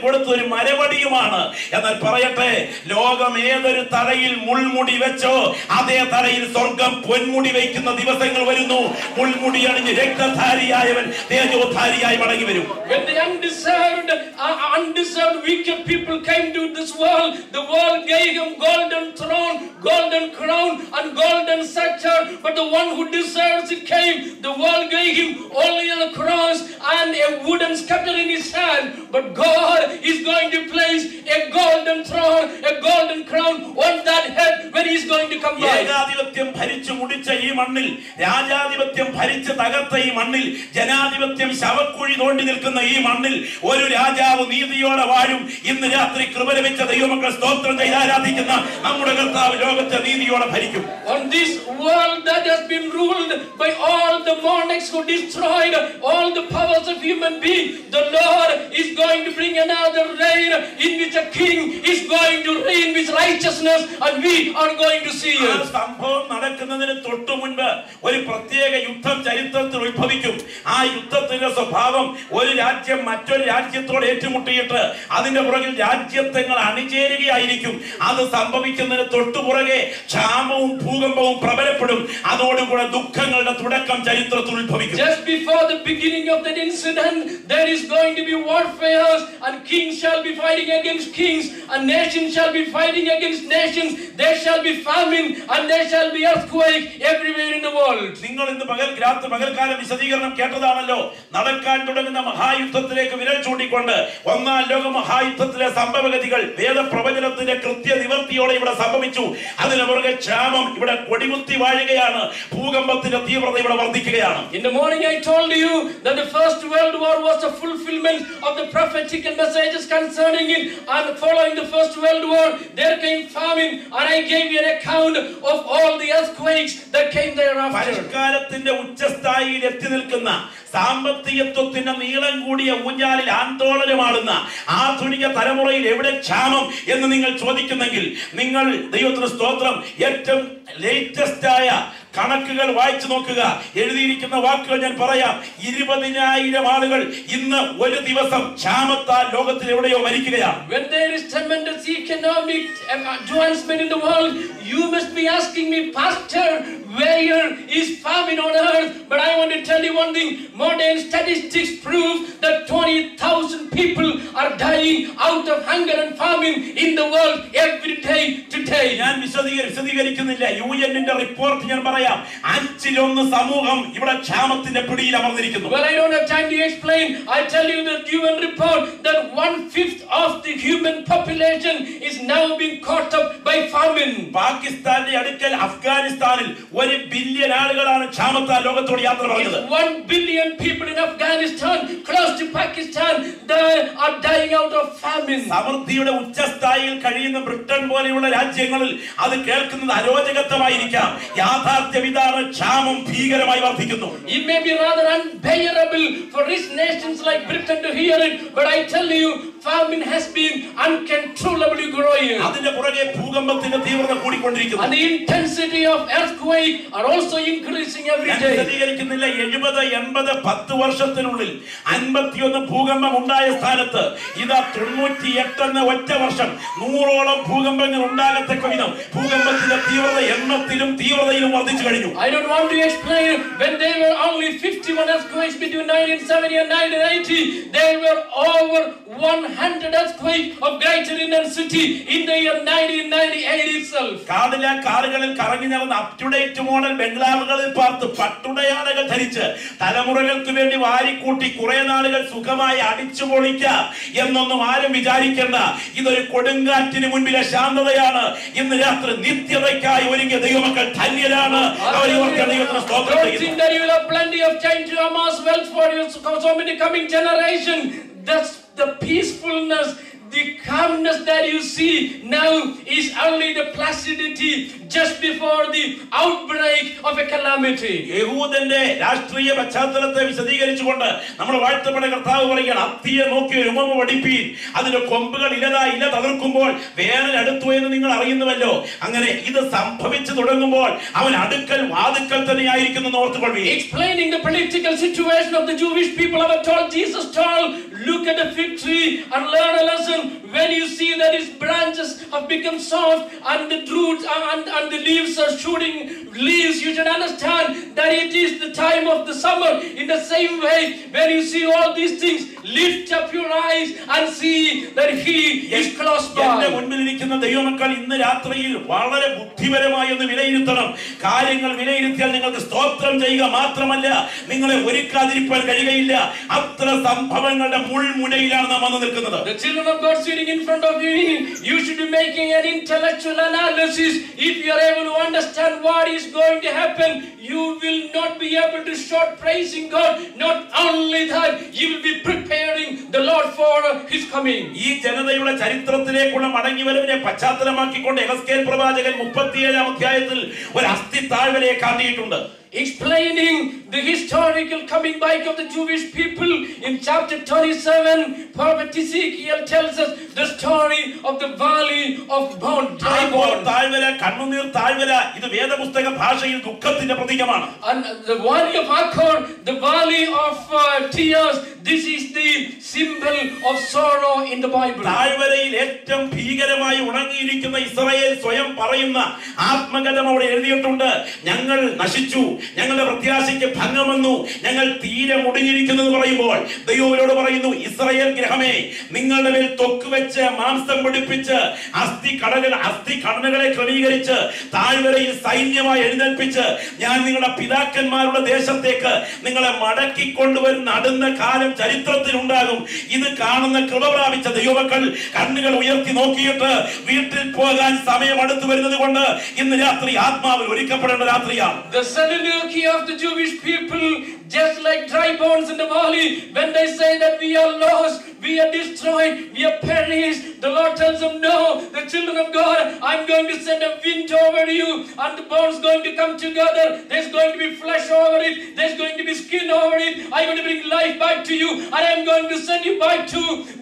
കൊടുത്തൊരു മരവടിയുമാണ്. എന്നാൽ പറയട്ടെ, ലോകം ഏതൊരു തലയിൽ മുൾമുടി വെച്ചോ അതേ തലയിൽ സ്വർഗം പൊന്മുടി വയ്ക്കുന്ന ദിവസങ്ങൾ വരുന്നു. മുൾമുടി അണിഞ്ഞ് രക്തധാരിയായവൻ തേജോധാരിയായി മടങ്ങി വരും. When the undeserved wicked people came to this world, the world gave him golden throne, golden crown and golden scepter. But the one who deserves it came. The world gave him only a cross and a wooden scepter in his hand. But God is going to place a golden throne, a golden crown on that head when he is going to come back. ഏകാധിപത്യം ഭരിച്ചു മുടിച്ച ഈ മണ്ണിൽ, രാജാധിപത്യം ഭരിച്ച് തകർത്ത ഈ മണ്ണിൽ, ജനാധിപത്യം ശവക്കുഴി തോണ്ടി നിൽക്കുന്ന ഈ മണ്ണിൽ ഒരു രാജാവ് നീതിയോടെ വാഴും. ഇന്ന് രാത്രി കൃപ ലഭിച്ച ദൈവമക്കൾ സ്തോത്രം ചെയ്ത് ആരാധിക്കുന്ന നമ്മുടെ കർത്താവ് ലോകത്തെ നീതിയോടെ ഭരിക്കും. On this world that has been ruled by all the monarchs who destroyed all the powers of human beings, the Lord is going to bring another reign in which a king is going to reign with righteousness, and we are going to see it. സംഭവം നടക്കുന്നതിന് തൊട്ടു മുൻപ് ഒരു പ്രത്യേക യുദ്ധം ചരിത്രത്തിൽ ഉത്ഭവിക്കും. ആ യുദ്ധത്തിന്റെ സ്വഭാവം ഒരു രാജ്യം മറ്റൊരു രാജ്യത്തോട് ഏറ്റുമുട്ടിയിട്ട് അതിന്റെ പുറകിൽ രാജ്യത്വങ്ങൾ അണിചേരുകയായിരിക്കും. അത് സംഭവിക്കുന്നതിന് തൊട്ടുപുറകെ ക്ഷാമവും ഭൂകമ്പവും പ്രബലപ്പെടും. അതോടുകൂടെ ദുഃഖങ്ങളുടെ തുടക്കം ചരിത്രത്തിൽ ഉത്ഭവിക്കും. Just before the beginning of that incident, there is going to be warfare, and kings shall be fighting against kings, and nations shall be fighting against nations. There shall be famine, and there shall be earthquake everywhere in the world. നിങ്ങൾ ഇന്ന് പകൽക്കാലം വിശദീകരണം കേട്ടതാണല്ലോ. നടക്കാൻ തുടങ്ങുന്ന മഹായുദ്ധത്തിലേക്ക് വിരൽ ചൂണ്ടിക്കൊണ്ട് ഒന്നാം ലോക മഹായുദ്ധത്തിലെ സംഭവഗതികൾ വേദപ്രവചനത്തിന്റെ കൃത്യനിവർത്തിയോടെ ഇവിടെ സംഭവിച്ചു. അതിന് പുറകെ ക്ഷാമം ഇവിടെ കൊടികുത്തി വാഴുകയാണ്. ഭൂകമ്പത്തിന്റെ തീവ്രത ഇവിടെ വർദ്ധിക്കുകയാണ്. In the morning I told you that the first world war was a fulfillment of the prophetic messages concerning it, and following the first world war there came famine, and I gave you an account of all the earthquakes that came thereafter. പരിഷ്കാരത്തിന്റെ ഉച്ചസ്ഥായിയിൽ എത്തി നിൽക്കുന്ന സാമ്പത്തികത്വത്തിന്റെ നീളം കൂടിയ ഊഞ്ഞാലിൽ ആന്തോളനമാടുന്ന ആധുനിക തലമുറയിൽ എവിടെ ക്ഷാമം എന്ന് നിങ്ങൾ ചോദിക്കുന്നെങ്കിൽ, നിങ്ങൾ ദൈവത്തിന് സ്തോത്രം ഏറ്റവും ലേറ്റസ്റ്റ് ആയ കണക്കുകൾ വായിച്ചു നോക്കുക. എഴുതിയിരിക്കുന്ന വാക്കുകൾ ഞാൻ പറയാം. 20,000 ആളുകൾ ഇന്ന് ഒരു ദിവസം ക്ഷാമത്താൽ ലോകത്തിൽ എവിടെയോ മരിക്കുകയാണ്. When there is tremendous economic advancement in the world, you must be asking me, Pastor, where is famine on earth? But I want to tell you one thing. Modern statistics prove that 20,000 people are dying out of hunger and famine in the world every day today. ഞാൻ വിശദീകരിക്കുന്നില്ല. UN-ന്റെ report ഞാൻ പറയാം. 5-1 സമൂഹം ഇവിടെ ക്ഷാമത്തിന്റെ പിടിയിൽ അമർന്നിരിക്കുന്നു. Well, I don't have time to explain. I tell you that UN report that 1/5 of the human population is now being caught up by famine. പാകിസ്ഥാന്റെ അടുക്കൽ അഫ്ഗാനിസ്ഥാനിൽ 1 ബില്യൺ ആളുകളാണ് ക്ഷാമത്താൽ ലോകത്തോട് യാത്ര പറഞ്ഞത്. 1 billion people in Afghanistan, close to Pakistan, they are dying out of famine. സമൃദ്ധിയുടെ ഉച്ചസ്ഥായിയിൽ കഴിയുന്ന Britain പോലെയുള്ള രാജ്യങ്ങളിൽ അത് കേൾക്കുന്നത് അരോചകത്വമായിരിക്കാം. യാഥാർത്ഥ്യം ഇതാണ്. ക്ഷാമം ഭീകരമായി വർദ്ധിക്കുന്നു. It may be rather unbearable for rich nations like Britain to hear it, but I tell you, famine has been uncontrollably growing. അതിന്റെ പുറകെ ഭൂകമ്പത്തിന്റെ തീവ്രത കൂടിക്കൊണ്ടിരിക്കുന്നു. And the intensity of earthquake are also increasing every day. 70-80 10 വർഷത്തിനുള്ളിൽ 51 ഭൂകമ്പം ഉണ്ടായ സ്ഥാനത്ത് ഇതാ 98 എന്ന ഒറ്റ വർഷം 100ഓളം ഭൂകമ്പങ്ങൾ ഉണ്ടാകത്തക്ക വിധം ഭൂകമ്പത്തിന്റെ തീവ്രത എണ്ണത്തിലും തീവ്രതയിലും വർദ്ധിച്ചു കഴിഞ്ഞു. I don't want to explain. When there were only 51 earthquakes between 1970 and 1980, there were over 100 earthquakes of greater intensity in the year 1998 itself. കാറുകളിൽ കറങ്ങി നടന്ന അപ് ടു ഡേറ്റ് മോഡൽ ബംഗ്ലാവുകളിൽ പാർത്ത് പട്ടുടയാടകൾ ധരിച്ച് തലമുറകൾക്ക് വേണ്ടി വാരിക്കൂട്ടി കുറെ നാളുകൾ സുഖമായി അടിച്ചു പൊളിക്കാം എന്നൊന്നും ആരും വിചാരിക്കേണ്ട. ഇതൊരു കൊടുങ്കാറ്റിന് മുൻപിലെ ശാന്തതയാണ്. ഇന്ന് രാത്രി നിത്യതയ്ക്കായി ഒരുങ്ങിയ ദൈവമക്കൾ ധന്യരാണ്. Plenty of time to amass wealth for you, so many coming generation. That's the peacefulness, the calm calmness that you see now is only the placidity just before the outbreak of a calamity. യഹൂദന്റെ രാഷ്ട്രീയ പശ്ചാത്തലത്തെ വിശദീകരിച്ചുകൊണ്ട് നമ്മുടെ വാഴ്ത്തപ്പെട്ട കർത്താവ് പറയുകയാണ്, അത്തിയെ നോക്കി ഒരു ഉപമ പഠിപ്പീൻ, അതിന്റെ കൊമ്പുകൾ ഇല തകർക്കുമ്പോൾ വേനൽ അടുത്തു എന്ന് നിങ്ങൾ അറിയുന്നുവല്ലോ. അങ്ങനെ ഇത് സംഭവിച്ചു തുടങ്ങുമ്പോൾ അവൻ വാതുക്കൽ തന്നെയായിരിക്കുന്നു എന്ന് ഓർത്തുകൊള്ളുവീൻ. Explaining the political situation of the Jewish people, our told Jesus told, look at the fig tree and learn a lesson. When you see that its branches have become soft and the roots and the leaves are shooting leaves, you should understand that it is the time of the summer. In the same way, when you see all these things, lift up your eyes and see that He is close by. എന്റെ മുൻപിലിരിക്കുന്ന ദൈവമക്കൾ ഇന്ന് രാത്രിയിൽ വളരെ ബുദ്ധിപരമായി ഒന്ന് വിലയിരുത്തണം. കാര്യങ്ങൾ വിലയിരുത്തിയാൽ നിങ്ങൾക്ക് സ്തോത്രം ചെയ്യുക മാത്രമല്ല, നിങ്ങളെ ഒരുക്കാതിരിക്കാൻ കഴിയുകയില്ല. അത്ര സംഭവങ്ങളുടെ മുൾമുനയിലാണ് നാം വന്നു നിൽക്കുന്നത്. The children of God sitting in front of you, you should be making an intellectual analysis. If you are able to understand what is going to happen, you will not be able to start praising God. Not only that, you will be preparing the Lord for His coming. ഈ ജനതയുടെ ചരിത്രത്തിലേക്കുള്ള മടങ്ങിവരവിനെ പശ്ചാത്തലമാക്കിക്കൊണ്ട് എഹെസ്കേൽ പ്രവാചകൻ 37-ാം അധ്യായത്തിൽ ഒരു അസ്ഥി താഴ്വരയെ കാട്ടിയിട്ടുണ്ട്. Explaining the historical coming back of the Jewish people in chapter 27, prophet Ezekiel tells us the story of the valley of dry bones. കണ്ണുനീർ താഴ്വര, ഇത് വേദപുസ്തക ഭാഷയിൽ ദുഃഖത്തിന്റെ പ്രതീകമാണ്. And the valley of Achor, the valley of tears, this is the symbol of sorrow in the Bible. താഴ്വരയിൽ ഏറ്റവും ഭീകരമായി ഉണങ്ങിയിരിക്കുന്ന Israel സ്വയം പറയുന്ന ആത്മകഥം അവിടെ എഴുതിയിട്ടുണ്ട്. ഞങ്ങൾ നശിച്ചു, ഞങ്ങളുടെ പ്രത്യാശയ്ക്ക് ഭംഗം വന്നു, ഞങ്ങൾ തീരെ മുടിഞ്ഞിരിക്കുന്നു എന്ന് പറയുമ്പോൾ ദൈവം പറയുന്നു, ഇസ്രായേൽ ഗൃഹമേ, നിങ്ങളുടെ മേൽ തൊക്ക് വെച്ച് മാംസം പിടിപ്പിച്ച് അസ്ഥി കടനകളെ ക്രമീകരിച്ച് താഴ്വരയിൽ സൈന്യമായി എഴുന്നേൽപ്പിച്ച് ഞാൻ നിങ്ങളുടെ പിതാക്കന്മാരുടെ ദേശത്തേക്ക് നിങ്ങളെ മടക്കിക്കൊണ്ടുവരുന്ന അടുത്ത കാലം ചരിത്രത്തിൽ ഉണ്ടാകും. ഇത് കാണുന്ന കൃപ പ്രാപിച്ച ദൈവമക്കൾ കണ്ണുകൾ ഉയർത്തി നോക്കിയിട്ട് വീട്ടിൽ പോകാൻ സമയം അടുത്തു വരുന്നത് കൊണ്ട് ഇന്ന് രാത്രി ആത്മാവിൽ ഒരുക്കപ്പെടേണ്ട രാത്രിയാണ്. The soliloquy of the Jewish people, just like dry bones in the valley, when they say that we are lost, we are destroyed, we are perished, the Lord tells them, no, the children of God, I'm going to send a wind over you and the bones going to come together. There's going to be flesh over it, there's going to be skin over it. I'm going to bring life back to you and I'm going to send you back to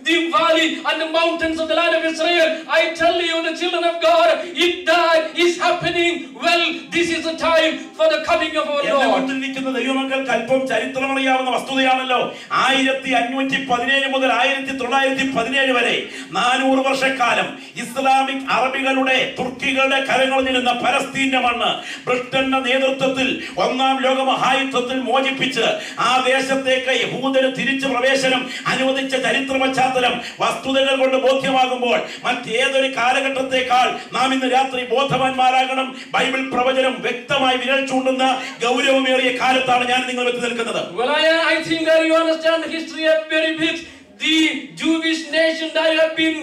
the valley and the mountains of the land of Israel. I tell you, the children of God, if that is happening, well, this is the time for the coming of our Lord. ദൈവമക്കൾക്ക് അല്പം ചരിത്രം അറിയാവുന്ന വസ്തുതയാണല്ലോ, 1517 മുതൽ 1917 വരെ 400 വർഷക്കാലം Islamic അറബികളുടെ തുർക്കികളുടെ കരങ്ങളിലിരുന്ന പലസ്തീന്റെ മണ്ണ് ബ്രിട്ടന്റെ നേതൃത്വത്തിൽ 1-ാം ലോക മഹായുദ്ധത്തിൽ മോചിപ്പിച്ച് ആ ദേശത്തേക്ക് യഹൂദന് തിരിച്ചു പ്രവേശനം അനുവദിച്ച ചരിത്ര പശ്ചാത്തലം വസ്തുതകൾ കൊണ്ട് ബോധ്യമാകുമ്പോൾ മറ്റേതൊരു കാലഘട്ടത്തെക്കാൾ നാം ഇന്ന് രാത്രി ബോധവാന്മാരാകണം. ബൈബിൾ പ്രവചനം വ്യക്തമായി വിരൽ ചൂണ്ടുന്ന ഗൗരവമേറിയ കാലത്താണ് ഞാൻ നിങ്ങൾ എത്തി നിൽക്കുന്നത്. Well, I think that you understand the history of very bit. The Jewish nation that have been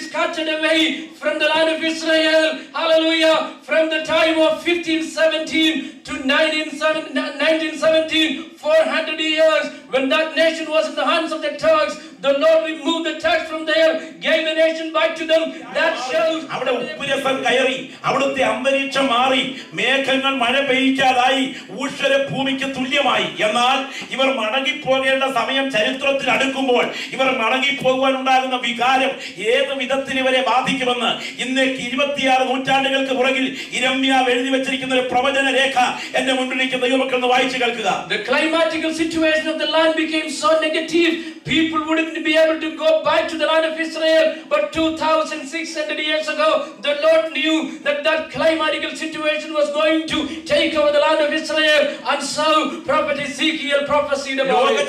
scattered away from the land of Israel, hallelujah, from the time of 1517 to 1917, 400 years, when that nation was in the hands of the Turks, the Lord removed the Turks from there, gave the nation back to them. That shows അവിടെ ഉപ്പുരസം കയറി, അവിടുത്തെ അന്തരീക്ഷം മാറി, മേഘങ്ങൾ മഴ പെയ്യിക്കാതായി, ഊഷര ഭൂമിക്ക് തുല്യമായി. എന്നാൽ ഇവർ മടങ്ങിപ്പോകേണ്ട സമയം ചരിത്രത്തിൽ അടുക്കുമ്പോൾ ഇവർ മടങ്ങിപ്പോകുവാനുണ്ടാകുന്ന വികാരം ഏത് വിധത്തിൽ ഇവരെ ബാധിക്കുമെന്ന് ഇന്നേക്ക് 26 നൂറ്റാണ്ടുകൾക്ക് പുറകിൽ ഇരമ്യാവ് എഴുതി വെച്ചിരിക്കുന്ന ഒരു പ്രവചന രേഖ എന്റെ മുന്നിലേക്ക് ദൈവമക്കൾ ഒന്ന് വായിച്ചു കേൾക്കുക. The climatical situation of the land became so negative, people wouldn't be able to go back to the land of Israel. But 2600 years ago, the Lord knew that climatical situation was going to take over the land of Israel, and so prophet Ezekiel prophesied about it.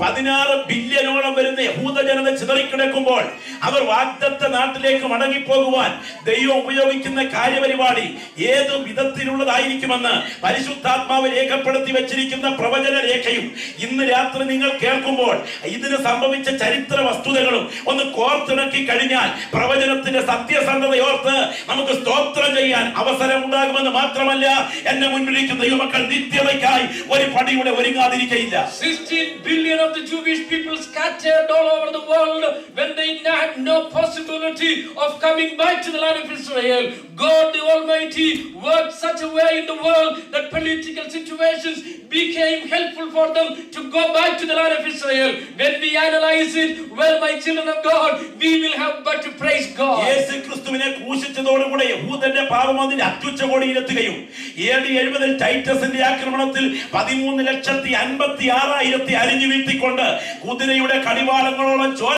16 ബില്യണോളം വരുന്ന യഹൂദ ജനത ചിതറിക്കിടക്കുമ്പോൾ അവർ വാഗ്ദത്ത നാട്ടിലേക്ക് മടങ്ങിപ്പോകുവാൻ ദൈവം ഉപയോഗിക്കുന്ന കാര്യപരിപാടി ഏത് വിധത്തിലുള്ളതായിരിക്കുമെന്ന് പരിശുദ്ധാത്മാവ് രേഖപ്പെടുത്തി വെച്ചിരിക്കുന്ന പ്രവചന രേഖയും ഇന്ന് രാത്രി നിങ്ങൾ കേൾക്കുമ്പോൾ ഇതിന് സംഭവിച്ച ചരിത്ര വസ്തുതകളും ഒന്ന് കോർത്തിണക്കി കഴിഞ്ഞാൽ പ്രവചനത്തിന്റെ സത്യസന്ധതയോർത്ത് നമുക്ക് സ്തോത്രം ചെയ്യാൻ അവസരം ഉണ്ടാകുമെന്ന് മാത്രമല്ല, എന്നെ മുന്നിലിരിക്കുന്ന ദൈവമക്കൾ നിത്യതയ്ക്കായി ഒരു പടിയുടെ ഒരുങ്ങാതിരിക്കയില്ല. 16 billion of the Jewish people scattered all over the world. When when they had no possibility of coming back to the land of Israel, God the Almighty worked such a way in the world that political situations became helpful for them to go back to the land of Israel. When we analyze it, well, my children of God, we will have but to praise God. യേശു ക്രിസ്തുവിനെ ക്രൂശിച്ചതോടുകൂടെ യഹൂദന്റെ പാപം അതിന്റെ അത്യുച്ചകോടിയിലെത്തുകയും AD 70 ടൈറ്റസിന്റെ ആക്രമണത്തിൽ 13,56,000 അരിഞ്ഞു വീഴ്ത്തിക്കൊണ്ട് കുതിരയുടെ കടിവാളങ്ങളോളം